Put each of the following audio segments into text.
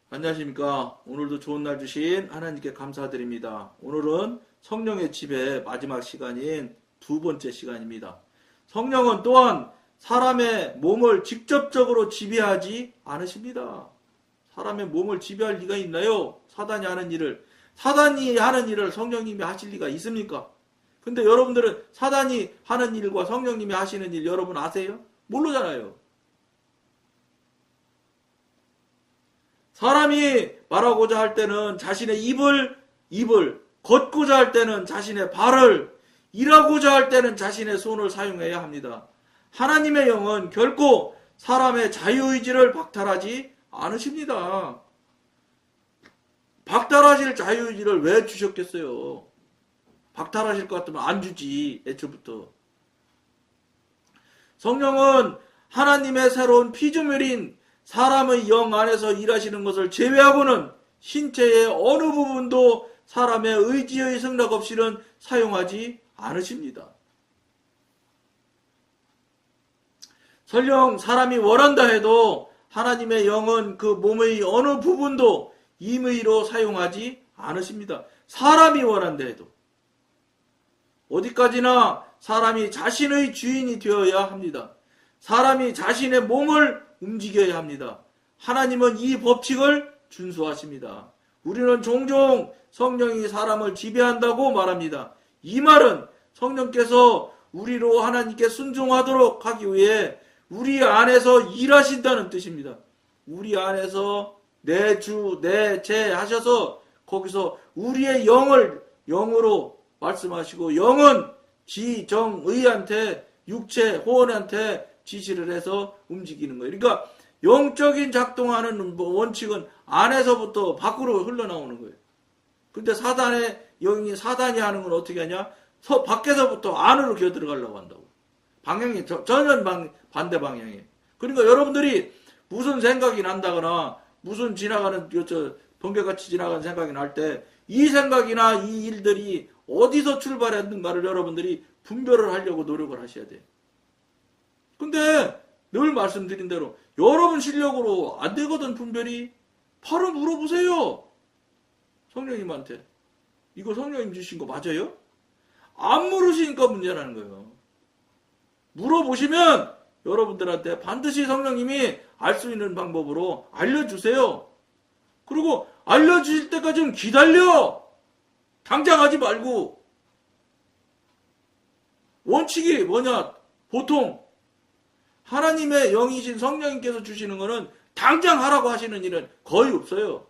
안녕하십니까. 오늘도 좋은 날 주신 하나님께 감사드립니다. 오늘은 성령의 집의 마지막 시간인 두 번째 시간입니다. 성령은 또한 사람의 몸을 직접적으로 지배하지 않으십니다. 사람의 몸을 지배할 리가 있나요? 사단이 하는 일을 성령님이 하실 리가 있습니까? 근데 여러분들은 사단이 하는 일과 성령님이 하시는 일 여러분 아세요? 모르잖아요. 사람이 말하고자 할 때는 자신의 입을, 걷고자 할 때는 자신의 발을, 일하고자 할 때는 자신의 손을 사용해야 합니다. 하나님의 영은 결코 사람의 자유의지를 박탈하지 않으십니다. 박탈하실 자유의지를 왜 주셨겠어요? 박탈하실 것 같으면 안 주지, 애초부터. 성령은 하나님의 새로운 피조물인 사람의 영 안에서 일하시는 것을 제외하고는 신체의 어느 부분도 사람의 의지의 승낙 없이는 사용하지 않으십니다. 설령 사람이 원한다 해도 하나님의 영은 그 몸의 어느 부분도 임의로 사용하지 않으십니다. 사람이 원한다 해도. 어디까지나 사람이 자신의 주인이 되어야 합니다. 사람이 자신의 몸을 움직여야 합니다. 하나님은 이 법칙을 준수하십니다. 우리는 종종 성령이 사람을 지배한다고 말합니다. 이 말은 성령께서 우리로 하나님께 순종하도록 하기 위해 우리 안에서 일하신다는 뜻입니다. 우리 안에서 내 주, 내 제 하셔서 거기서 우리의 영으로 말씀하시고 영은 지정의한테 육체, 호원한테 지시를 해서 움직이는 거예요. 그러니까 영적인 작동하는 원칙은 안에서부터 밖으로 흘러나오는 거예요. 근데 사단이 하는 건 어떻게 하냐? 밖에서부터 안으로 기어들어가려고 한다고. 방향이 전혀 반대 방향이에요. 그러니까 여러분들이 무슨 생각이 난다거나 무슨 번개같이 지나가는 생각이 날 때 이 생각이나 이 일들이 어디서 출발했는가를 여러분들이 분별을 하려고 노력을 하셔야 돼요. 근데 늘 말씀드린 대로 여러분 실력으로 안 되거든 분별이. 바로 물어보세요. 성령님한테. 이거 성령님 주신 거 맞아요? 안 물으시니까 문제라는 거예요. 물어보시면 여러분들한테 반드시 성령님이 알 수 있는 방법으로 알려주세요. 그리고 알려주실 때까지 좀 기다려. 당장 하지 말고. 원칙이 뭐냐? 보통 하나님의 영이신 성령님께서 주시는 거는 당장 하라고 하시는 일은 거의 없어요.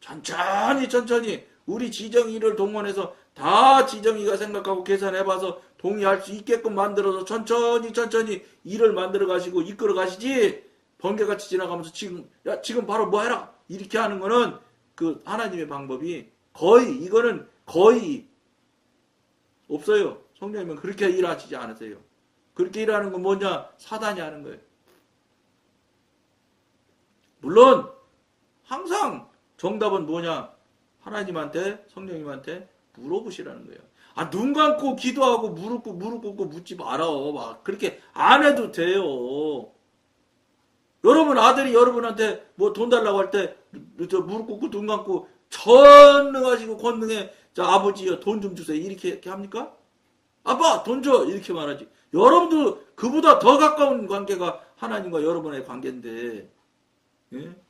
천천히 우리 지정이를 동원해서 다 지정이가 생각하고 계산해봐서 동의할 수 있게끔 만들어서 천천히 일을 만들어 가시고 이끌어 가시지. 번개같이 지나가면서 지금 바로 뭐 해라 이렇게 하는 거는 그 하나님의 방법이 이거는 거의 없어요. 성령님은 그렇게 일하시지 않으세요. 그렇게 일하는 건 뭐냐? 사단이 하는 거예요. 물론 항상 정답은 뭐냐? 하나님한테, 성령님한테 물어보시라는 거예요. 눈 감고 기도하고 무릎 꿇고 묻지 마라. 막 그렇게 안 해도 돼요. 여러분 아들이 여러분한테 뭐 돈 달라고 할 때 무릎 꿇고 눈 감고 전능하시고 권능해 아버지요 돈 좀 주세요 이렇게 합니까? 아빠 돈 줘 이렇게 말하지. 여러분도 그보다 더 가까운 관계가 하나님과 여러분의 관계인데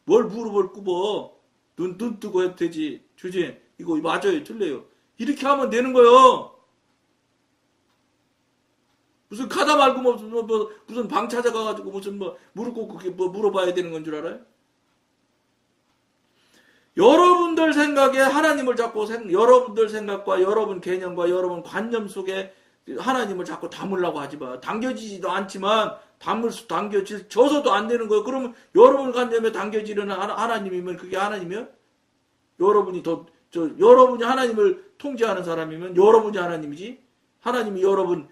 뭘 무릎을 꿇어. 눈 뜨고 해도 되지. 주지. 이거 맞아요 틀려요. 이렇게 하면 되는 거예요. 무슨 가다 말고 무슨 방 찾아가가지고 무슨 무릎 꿇고 물어봐야 되는 건 줄 알아요? 여러분들 생각에 하나님을 자꾸 여러분들 생각과 여러분 개념과 여러분 관념 속에 하나님을 자꾸 담으려고 하지 마. 당겨지지도 않지만 당겨져서도 안 되는 거예요. 그러면 여러분 관념에 당겨지는 하나님이면 그게 하나님이요? 여러분이 하나님을 통제하는 사람이면 여러분이 하나님이지. 하나님이 여러분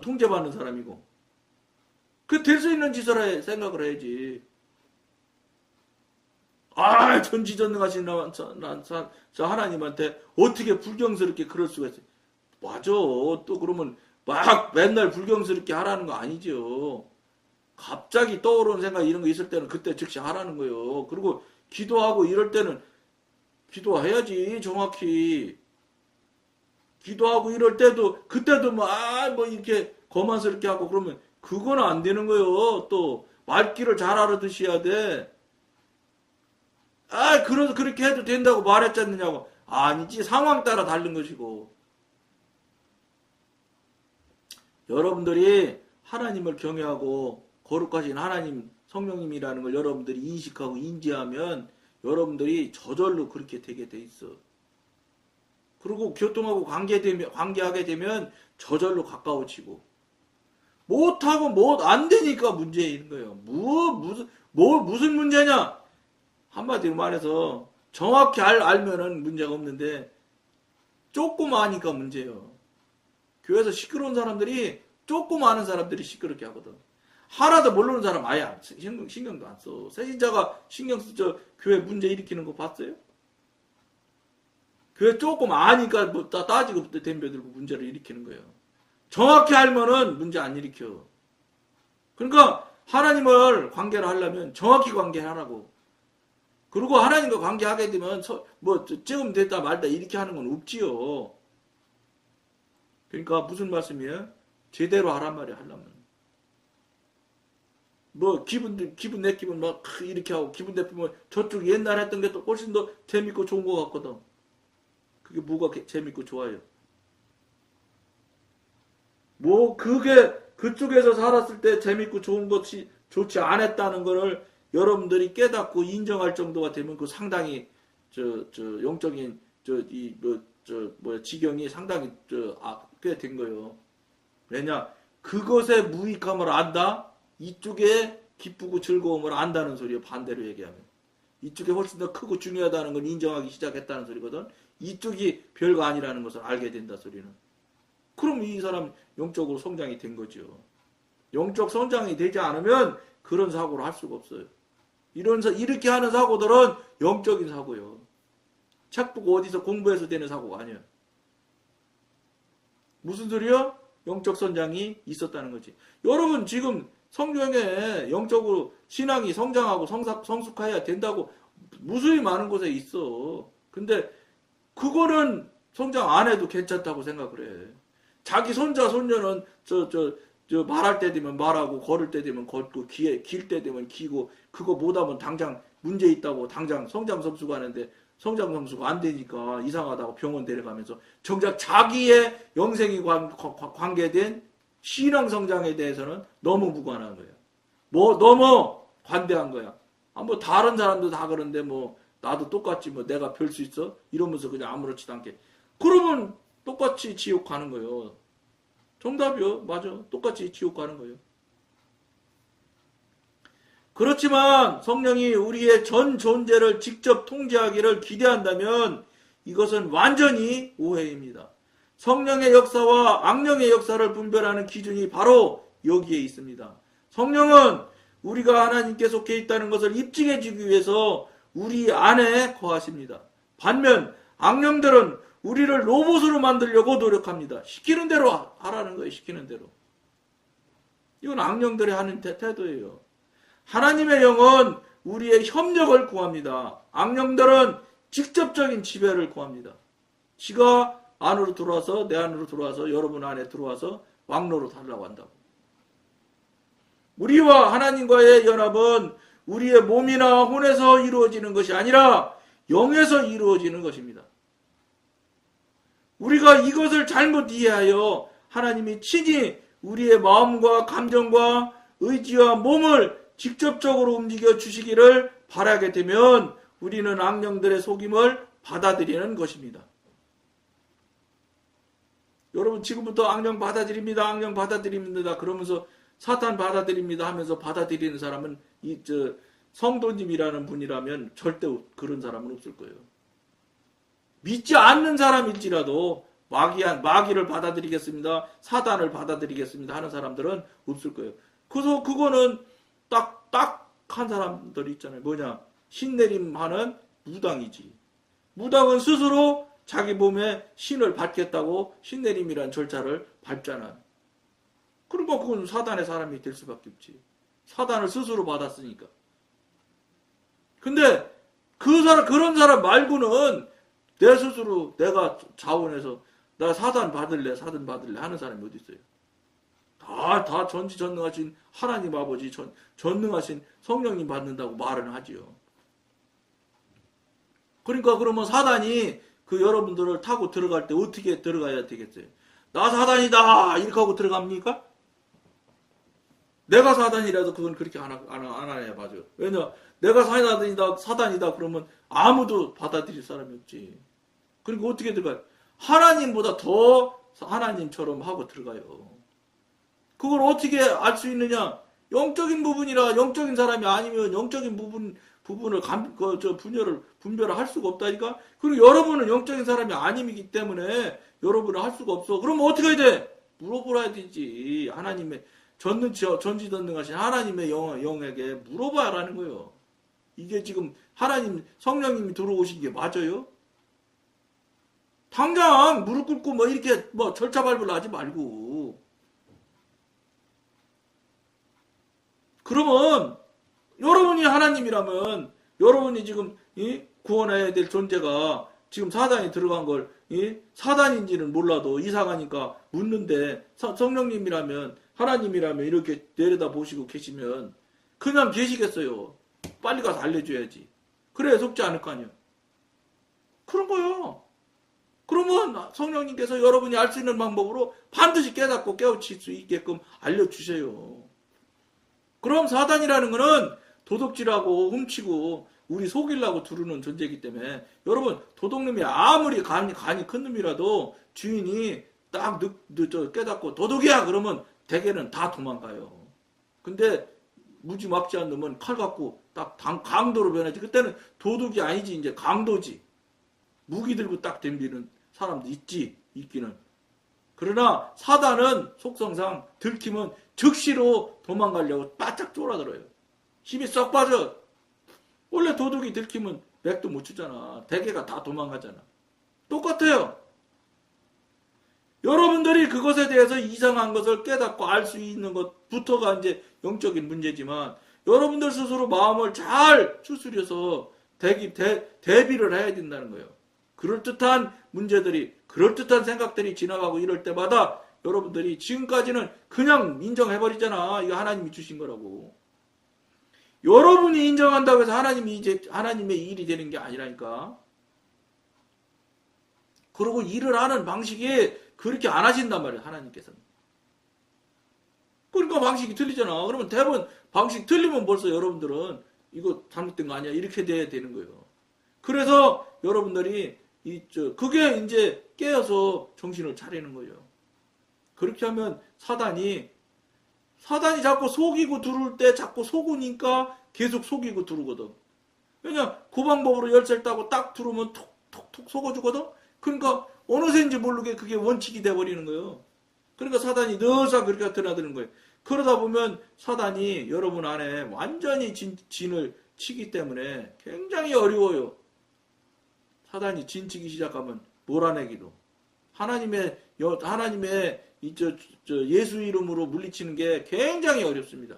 통제받는 사람이고. 그 될 수 있는 짓을 생각을 해야지. 전지전능하신 저 하나님한테 어떻게 불경스럽게 그럴 수가 있어요. 맞아. 또 그러면 막 맨날 불경스럽게 하라는 거 아니죠. 갑자기 떠오르는 생각 이런 거 있을 때는 그때 즉시 하라는 거예요. 그리고 기도하고 이럴 때는 기도해야지, 정확히. 기도하고 이럴 때도, 그때도 뭐 이렇게 거만스럽게 하고 그러면 그건 안 되는 거요. 또, 말귀를 잘 알아두셔야 돼. 그렇게 해도 된다고 말했지 않느냐고. 아니지, 상황 따라 다른 것이고. 여러분들이 하나님을 경외하고 거룩하신 하나님 성령님이라는 걸 여러분들이 인식하고 인지하면 여러분들이 저절로 그렇게 되게 돼 있어. 그리고 교통하고 관계하게 되면 저절로 가까워지고 못하고 안 되니까 문제인 거예요. 무슨 문제냐? 한마디로 말해서 정확히 알면은 문제가 없는데 조금 아니까 문제예요. 교회에서 시끄러운 사람들이 조금 아는 사람들이 시끄럽게 하거든. 하나도 모르는 사람 아예 신경도 안 써. 세인자가 신경 쓰죠. 교회 문제 일으키는 거 봤어요? 교회 조금 아니까 뭐 따지고 덤벼들고 문제를 일으키는 거예요. 정확히 알면은 문제 안 일으켜. 그러니까 하나님을 관계를 하려면 정확히 관계하라고. 그리고 하나님과 관계하게 되면 조금 됐다 말다 이렇게 하는 건 없지요. 그러니까 무슨 말씀이에요? 제대로 하란 말이야, 하려면. 기분 내 기분 막 이렇게 하고 기분 내쁘면 저쪽 옛날 했던 게 또 훨씬 더 재밌고 좋은 것 같거든. 그게 뭐가 재밌고 좋아요? 그게 그쪽에서 살았을 때 재밌고 좋은 것이 좋지 않았다는 거를 여러분들이 깨닫고 인정할 정도가 되면 그 상당히 영적인 지경이 상당히 꽤 된 거예요. 왜냐? 그것의 무익함을 안다? 이쪽에 기쁘고 즐거움을 안다는 소리예요. 반대로 얘기하면. 이쪽에 훨씬 더 크고 중요하다는 걸 인정하기 시작했다는 소리거든. 이쪽이 별거 아니라는 것을 알게 된다 소리는. 그럼 이 사람 영적으로 성장이 된 거죠. 영적 성장이 되지 않으면 그런 사고를 할 수가 없어요. 이렇게 하는 사고들은 영적인 사고예요. 책 보고 어디서 공부해서 되는 사고가 아니에요. 무슨 소리요? 영적 성장이 있었다는 거지. 여러분 지금 성경에 영적으로 신앙이 성장하고 성숙해야 된다고 무수히 많은 곳에 있어. 근데 그거는 성장 안 해도 괜찮다고 생각을 해. 자기 손자 손녀는 말할 때 되면 말하고 걸을 때 되면 걷고 길 때 되면 기고 그거 못하면 당장 문제 있다고 당장 성장 성수가 하는데 성장 성수가 안 되니까 이상하다고 병원 데려가면서 정작 자기의 영생이 관계된 신앙 성장에 대해서는 너무 무관한 거야. 너무 관대한 거야. 다른 사람도 다 그런데 나도 똑같지 내가 별 수 있어? 이러면서 그냥 아무렇지도 않게. 그러면 똑같이 지옥 가는 거예요. 정답이요. 맞아. 똑같이 지옥 가는 거예요. 그렇지만 성령이 우리의 전 존재를 직접 통제하기를 기대한다면 이것은 완전히 오해입니다. 성령의 역사와 악령의 역사를 분별하는 기준이 바로 여기에 있습니다. 성령은 우리가 하나님께 속해 있다는 것을 입증해 주기 위해서 우리 안에 거하십니다. 반면 악령들은 우리를 로봇으로 만들려고 노력합니다. 시키는 대로 하라는 거예요. 시키는 대로. 이건 악령들이 하는 태도예요. 하나님의 영은 우리의 협력을 구합니다. 악령들은 직접적인 지배를 구합니다. 지가 안으로 들어와서 내 안으로 들어와서 여러분 안에 들어와서 왕로로 달라고 한다고. 우리와 하나님과의 연합은 우리의 몸이나 혼에서 이루어지는 것이 아니라 영에서 이루어지는 것입니다. 우리가 이것을 잘못 이해하여 하나님이 친히 우리의 마음과 감정과 의지와 몸을 직접적으로 움직여 주시기를 바라게 되면 우리는 악령들의 속임을 받아들이는 것입니다. 여러분 지금부터 악령 받아들입니다. 악령 받아들입니다. 그러면서 사탄 받아들입니다 하면서 받아들이는 사람은 성도님이라는 분이라면 절대 그런 사람은 없을 거예요. 믿지 않는 사람일지라도 마귀를 받아들이겠습니다. 사단을 받아들이겠습니다 하는 사람들은 없을 거예요. 그래서 그거는 딱한 사람들이 있잖아요. 뭐냐? 신내림하는 무당이지. 무당은 스스로 자기 몸에 신을 받겠다고 신내림이라는 절차를 밟잖아. 그러니까 그건 사단의 사람이 될 수밖에 없지. 사단을 스스로 받았으니까. 근데 그런 사람 말고는 내 스스로 내가 자원해서 나 사단 받을래 하는 사람이 어디 있어요? 다 전지전능하신 하나님 아버지, 전능하신 성령님 받는다고 말은 하지요. 그러니까 그러면 사단이 그 여러분들을 타고 들어갈 때 어떻게 들어가야 되겠어요? 나 사단이다! 이렇게 하고 들어갑니까? 내가 사단이라도 그건 그렇게 안 해야 맞아. 왜냐? 내가 사단이다 그러면 아무도 받아들일 사람이 없지. 그러니까 어떻게 들어가요? 하나님보다 더 하나님처럼 하고 들어가요. 그걸 어떻게 알 수 있느냐? 영적인 부분이라 영적인 사람이 아니면 영적인 부분을 분별을 할 수가 없다니까? 그리고 여러분은 영적인 사람이 아님이기 때문에 여러분은 할 수가 없어. 그럼 어떻게 해야 돼? 물어보라 되지. 하나님의 전지전능하신 하나님의 영에게 물어봐야 하는 거예요. 이게 지금 하나님 성령님이 들어오신 게 맞아요? 당장 무릎 꿇고 뭐 이렇게 뭐 절차발부를 하지 말고. 그러면 여러분이 하나님이라면 여러분이 지금 구원해야 될 존재가 지금 사단이 들어간 걸 사단인지는 몰라도 이상하니까 묻는데 성령님이라면 하나님이라면 이렇게 내려다 보시고 계시면 그냥 계시겠어요. 빨리 가서 알려줘야지. 그래야 속지 않을 거 아니에요. 그런 거요. 그러면 성령님께서 여러분이 알 수 있는 방법으로 반드시 깨닫고 깨우칠 수 있게끔 알려주세요. 그럼 사단이라는 거는 도둑질하고 훔치고 우리 속이려고 두르는 존재이기 때문에 여러분 도둑놈이 아무리 간이 큰 놈이라도 주인이 딱 깨닫고 도둑이야 그러면 대개는 다 도망가요. 근데 무지막지한 놈은 칼 갖고 딱 강도로 변하지. 그때는 도둑이 아니지 이제 강도지. 무기 들고 딱 덤비는 사람도 있기는. 그러나 사단은 속성상 들키면 즉시로 도망가려고 바짝 쫄아들어요. 힘이 썩 빠져. 원래 도둑이 들키면 맥도 못 추잖아. 대개가 다 도망가잖아. 똑같아요. 여러분들이 그것에 대해서 이상한 것을 깨닫고 알 수 있는 것부터가 이제 영적인 문제지만 여러분들 스스로 마음을 잘 추스려서 대비를 해야 된다는 거예요. 그럴듯한 문제들이 그럴듯한 생각들이 지나가고 이럴 때마다 여러분들이 지금까지는 그냥 인정해버리잖아. 이거 하나님이 주신 거라고. 여러분이 인정한다고 해서 하나님의 일이 되는 게 아니라니까. 그리고 일을 하는 방식이 그렇게 안 하신단 말이에요. 하나님께서는. 그러니까 방식이 틀리잖아. 그러면 대부분 방식 틀리면 벌써 여러분들은 이거 잘못된 거 아니야. 이렇게 돼야 되는 거예요. 그래서 여러분들이 그게 이제 깨어서 정신을 차리는 거예요. 그렇게 하면 사단이 자꾸 속이고 들어올 때 자꾸 속으니까 계속 속이고 들어오거든. 왜냐 그 방법으로 열쇠를 따고 딱 들어오면 톡톡톡 속아주거든. 그러니까 어느새인지 모르게 그게 원칙이 돼버리는 거예요. 그러니까 사단이 늘상 그렇게 드나드는 거예요. 그러다 보면 사단이 여러분 안에 완전히 진을 치기 때문에 굉장히 어려워요. 사단이 진치기 시작하면 몰아내기도. 하나님의 예수 이름으로 물리치는 게 굉장히 어렵습니다.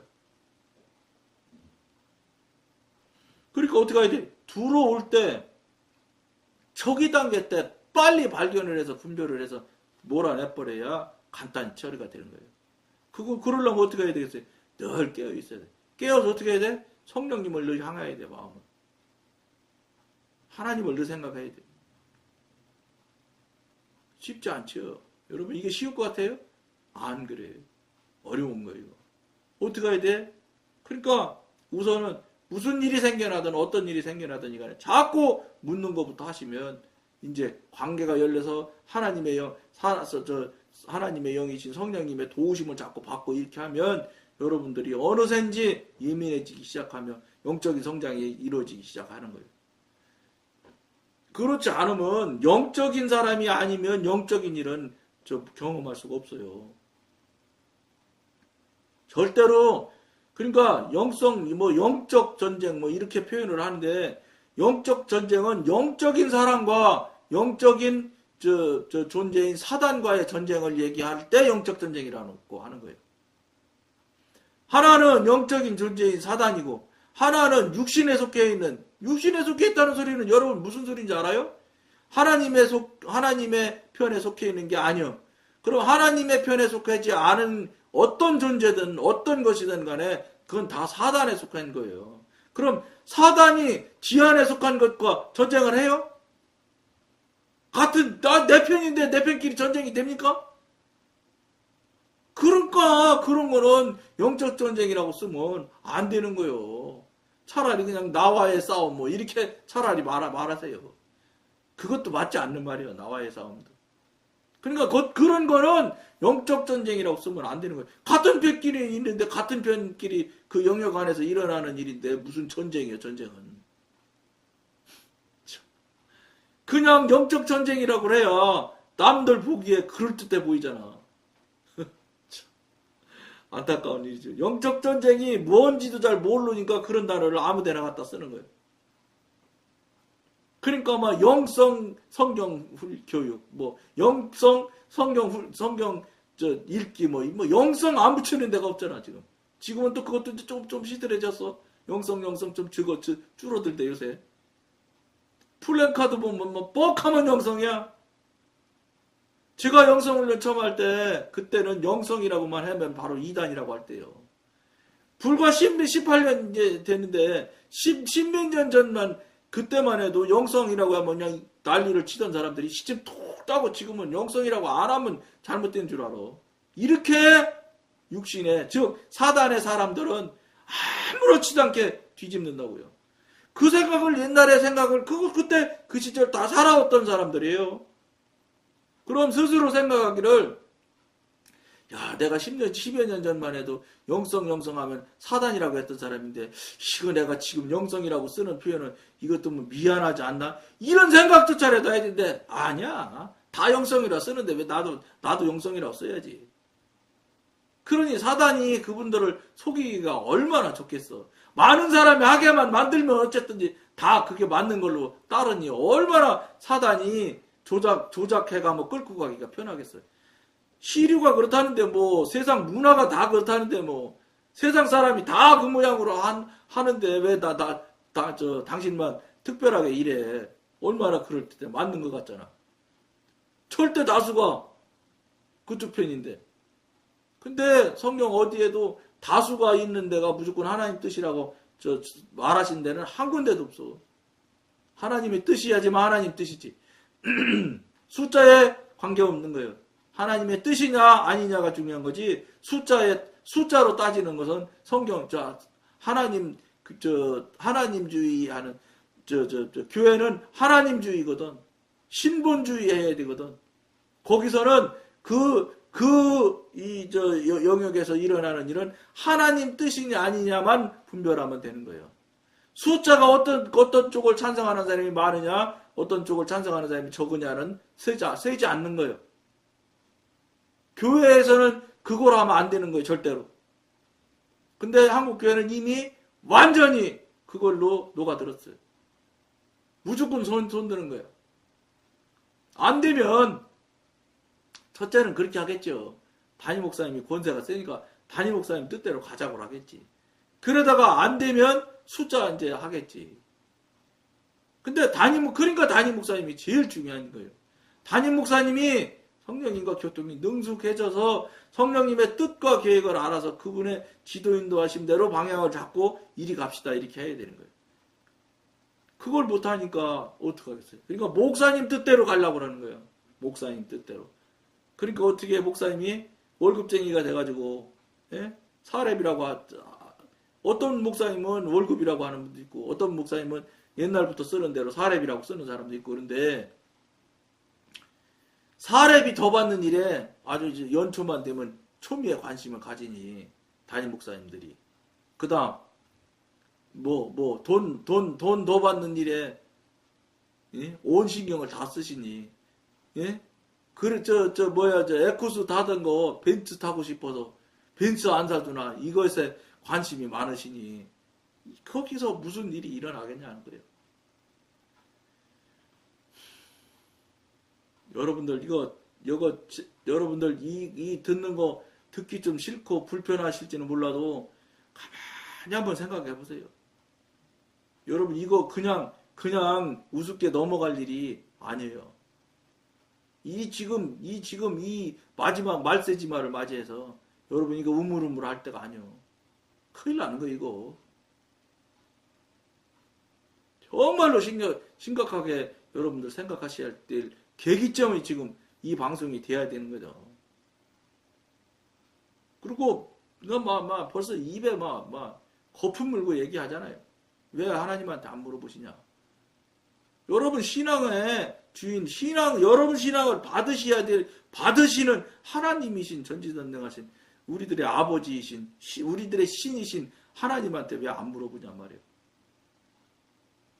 그러니까 어떻게 해야 돼? 들어올 때 초기 단계 때 빨리 발견을 해서 분별을 해서 몰아내버려야 간단히 처리가 되는 거예요. 그러려면 어떻게 해야 되겠어요? 늘 깨어 있어야 돼. 깨어서 어떻게 해야 돼? 성령님을 늘 향해야 돼, 마음을. 하나님을 늘 생각해야 돼. 쉽지 않죠. 여러분 이게 쉬울 것 같아요? 안 그래요. 어려운 거예요. 어떻게 해야 돼? 그러니까 우선은 무슨 일이 생겨나든 어떤 일이 생겨나든 이간에 자꾸 묻는 것부터 하시면 이제 관계가 열려서 하나님의 영이신 성령님의 도우심을 자꾸 받고 이렇게 하면 여러분들이 어느샌지 예민해지기 시작하며 영적인 성장이 이루어지기 시작하는 거예요. 그렇지 않으면 영적인 사람이 아니면 영적인 일은 경험할 수가 없어요. 절대로. 그러니까 영적 전쟁 이렇게 표현을 하는데 영적 전쟁은 영적인 사람과 영적인 존재인 사단과의 전쟁을 얘기할 때 영적 전쟁이라고 하는 거예요. 하나는 영적인 존재인 사단이고 하나는 육신에 속해 있다는 소리는 여러분 무슨 소리인지 알아요? 하나님의 편에 속해 있는 게 아니요. 그럼 하나님의 편에 속하지 않은 어떤 존재든 어떤 것이든 간에 그건 다 사단에 속한 거예요. 그럼 사단이 지 안에 속한 것과 전쟁을 해요? 내 편인데 내 편끼리 전쟁이 됩니까? 그러니까 그런 거는 영적 전쟁이라고 쓰면 안 되는 거예요. 차라리 그냥 나와의 싸움 뭐 이렇게 차라리 말하세요. 그것도 맞지 않는 말이에요. 나와의 싸움도. 그러니까 그런 거는 영적 전쟁이라고 쓰면 안 되는 거예요. 같은 편끼리 있는데 같은 편끼리 그 영역 안에서 일어나는 일인데 무슨 전쟁이에요. 전쟁은. 그냥 영적 전쟁이라고 해야 남들 보기에 그럴듯해 보이잖아. 안타까운 일이죠. 영적 전쟁이 뭔지도 잘 모르니까 그런 단어를 아무데나 갖다 쓰는 거예요. 그러니까 막 영성 성경 교육, 뭐 영성 성경 읽기 뭐 영성 안 붙이는 데가 없잖아 지금. 지금은 또 그것도 이제 좀 시들해졌어. 영성 좀 줄어들대 요새. 플랜카드 보면 뭐 뻑하면 영성이야. 제가 영성훈련 처음 할 때 그때는 영성이라고만 하면 바로 2단이라고 할 때요. 불과 18년 이제 됐는데 10몇 년 전만 그때만 해도 영성이라고 하면 그냥 난리를 치던 사람들이 시침 톡 따고 지금은 영성이라고 안 하면 잘못된 줄 알아. 이렇게 육신에 즉 사단의 사람들은 아무렇지도 않게 뒤집는다고요. 그 생각을 옛날의 생각을 그때 그 시절 다 살아왔던 사람들이에요. 그럼 스스로 생각하기를 야 내가 10여 년 전만 해도 영성하면 사단이라고 했던 사람인데 이거 내가 지금 영성이라고 쓰는 표현은 이것도 뭐 미안하지 않나? 이런 생각조차라도 해야 되는데 아니야. 다 영성이라 쓰는데 왜 나도 영성이라고 써야지. 그러니 사단이 그분들을 속이기가 얼마나 좋겠어. 많은 사람이 하게만 만들면 어쨌든지 다 그게 맞는 걸로 따르니 얼마나 사단이 조작해가 뭐 끌고 가기가 편하겠어요. 시류가 그렇다는데 뭐 세상 문화가 다 그렇다는데 뭐 세상 사람이 다 그 모양으로 하는데 왜 당신만 특별하게 이래. 얼마나 그럴 때 맞는 것 같잖아. 절대 다수가 그쪽 편인데. 근데 성경 어디에도 다수가 있는 데가 무조건 하나님 뜻이라고 말하신 데는 한 군데도 없어. 하나님의 뜻이야지만 하나님 뜻이지. 숫자에 관계없는 거예요. 하나님의 뜻이냐 아니냐가 중요한 거지. 숫자로 따지는 것은 성경 하나님주의하는 교회는 하나님주의거든. 신본주의 해야 되거든. 거기서는 영역에서 일어나는 일은 하나님 뜻이냐 아니냐만 분별하면 되는 거예요. 숫자가 어떤 쪽을 찬성하는 사람이 많으냐, 어떤 쪽을 찬성하는 사람이 적으냐는 세지 않는 거예요. 교회에서는 그걸 하면 안 되는 거예요, 절대로. 근데 한국 교회는 이미 완전히 그걸로 녹아들었어요. 무조건 손 드는 거예요. 안 되면 첫째는 그렇게 하겠죠. 담임 목사님이 권세가 세니까 담임 목사님 뜻대로 가자고 하겠지. 그러다가 안 되면 숫자 이제 하겠지. 근데 그러니까 담임 목사님이 제일 중요한 거예요. 담임 목사님이 성령님과 교통이 능숙해져서 성령님의 뜻과 계획을 알아서 그분의 지도 인도하신 대로 방향을 잡고 이리 갑시다 이렇게 해야 되는 거예요. 그걸 못하니까 어떡하겠어요. 그러니까 목사님 뜻대로 가려고 그러는 거예요. 목사님 뜻대로. 그러니까 어떻게 목사님이 월급쟁이가 돼가지고 사렙이라고 어떤 목사님은 월급이라고 하는 분도 있고 어떤 목사님은 옛날부터 쓰는 대로 사렙이라고 쓰는 사람도 있고 그런데 사렙이 더 받는 일에 아주 이제 연초만 되면 초미에 관심을 가지니 담임 목사님들이 그 다음 돈 더 받는 일에 온 신경을 다 쓰시니 그래 에쿠스 타던 거 벤츠 타고 싶어서 벤츠 안 사주나 이것에 관심이 많으시니 거기서 무슨 일이 일어나겠냐는 거예요. 여러분들 여러분들 이 듣는 거 듣기 좀 싫고 불편하실지는 몰라도 가만히 한번 생각해 보세요. 여러분 이거 그냥 우습게 넘어갈 일이 아니에요. 지금 이 마지막 말세지마를 맞이해서 여러분 이거 우물우물 할 때가 아니요. 큰일 나는 거 이거. 정말로 심각하게 여러분들 생각하셔야 될 계기점이 지금 이 방송이 돼야 되는 거죠. 그리고 벌써 입에 거품 물고 얘기하잖아요. 왜 하나님한테 안 물어보시냐? 여러분 신앙의 주인, 여러분 신앙을 받으시는 하나님이신 전지전능하신 우리들의 아버지이신 우리들의 신이신 하나님한테 왜 안 물어보냐 말이에요.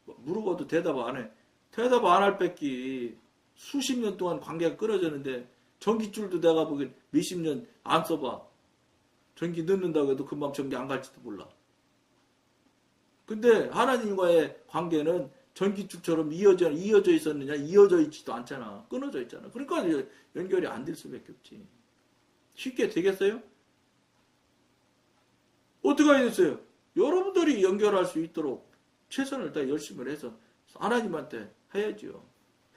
물어봐도 대답 안 해. 대답 안 할 뺏기 수십 년 동안 관계가 끊어졌는데 전기줄도 내가 보기엔 몇십 년 안 써봐. 전기 넣는다고 해도 금방 전기 안 갈지도 몰라. 근데 하나님과의 관계는 전기줄처럼 이어져 있었느냐? 이어져 있지도 않잖아. 끊어져 있잖아. 그러니까 연결이 안 될 수밖에 없지. 쉽게 되겠어요? 어떻게 해야겠어요? 여러분들이 연결할 수 있도록 최선을 다 열심히 해서 하나님한테 해야지요.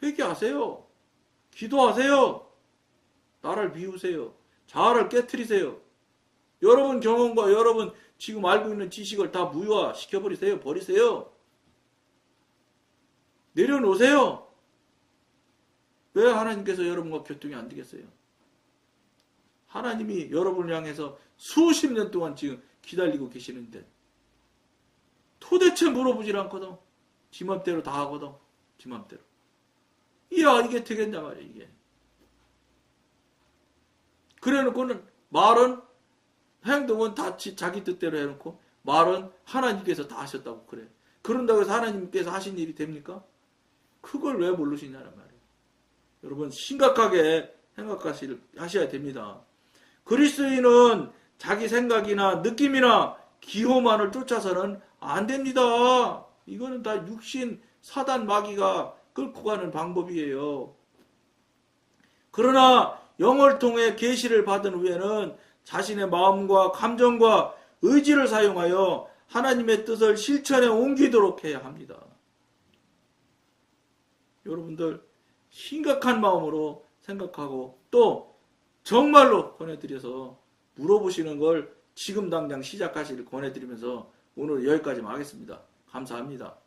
회개하세요. 기도하세요. 나를 비우세요. 자아를 깨트리세요. 여러분 경험과 여러분 지금 알고 있는 지식을 다 무효화시켜버리세요. 버리세요. 내려놓으세요. 왜 하나님께서 여러분과 교통이 안 되겠어요? 하나님이 여러분을 향해서 수십 년 동안 지금 기다리고 계시는데 도대체 물어보질 않거든. 지 맘대로 다 하거든. 지 맘대로. 이야 이게 되겠냐 말이야 이게. 그래놓고는 말은 행동은 다 자기 뜻대로 해놓고 말은 하나님께서 다 하셨다고 그래. 그런다고 해서 하나님께서 하신 일이 됩니까? 그걸 왜 모르시냐는 말이에요. 여러분 심각하게 생각하셔야 됩니다. 그리스도인은 자기 생각이나 느낌이나 기호만을 쫓아서는 안 됩니다. 이거는 다 육신 사단 마귀가 끌고 가는 방법이에요. 그러나 영을 통해 계시를 받은 후에는 자신의 마음과 감정과 의지를 사용하여 하나님의 뜻을 실천에 옮기도록 해야 합니다. 여러분들 심각한 마음으로 생각하고 또 정말로 권해드려서 물어보시는 걸 지금 당장 시작하시길 권해드리면서 오늘 여기까지만 하겠습니다. 감사합니다.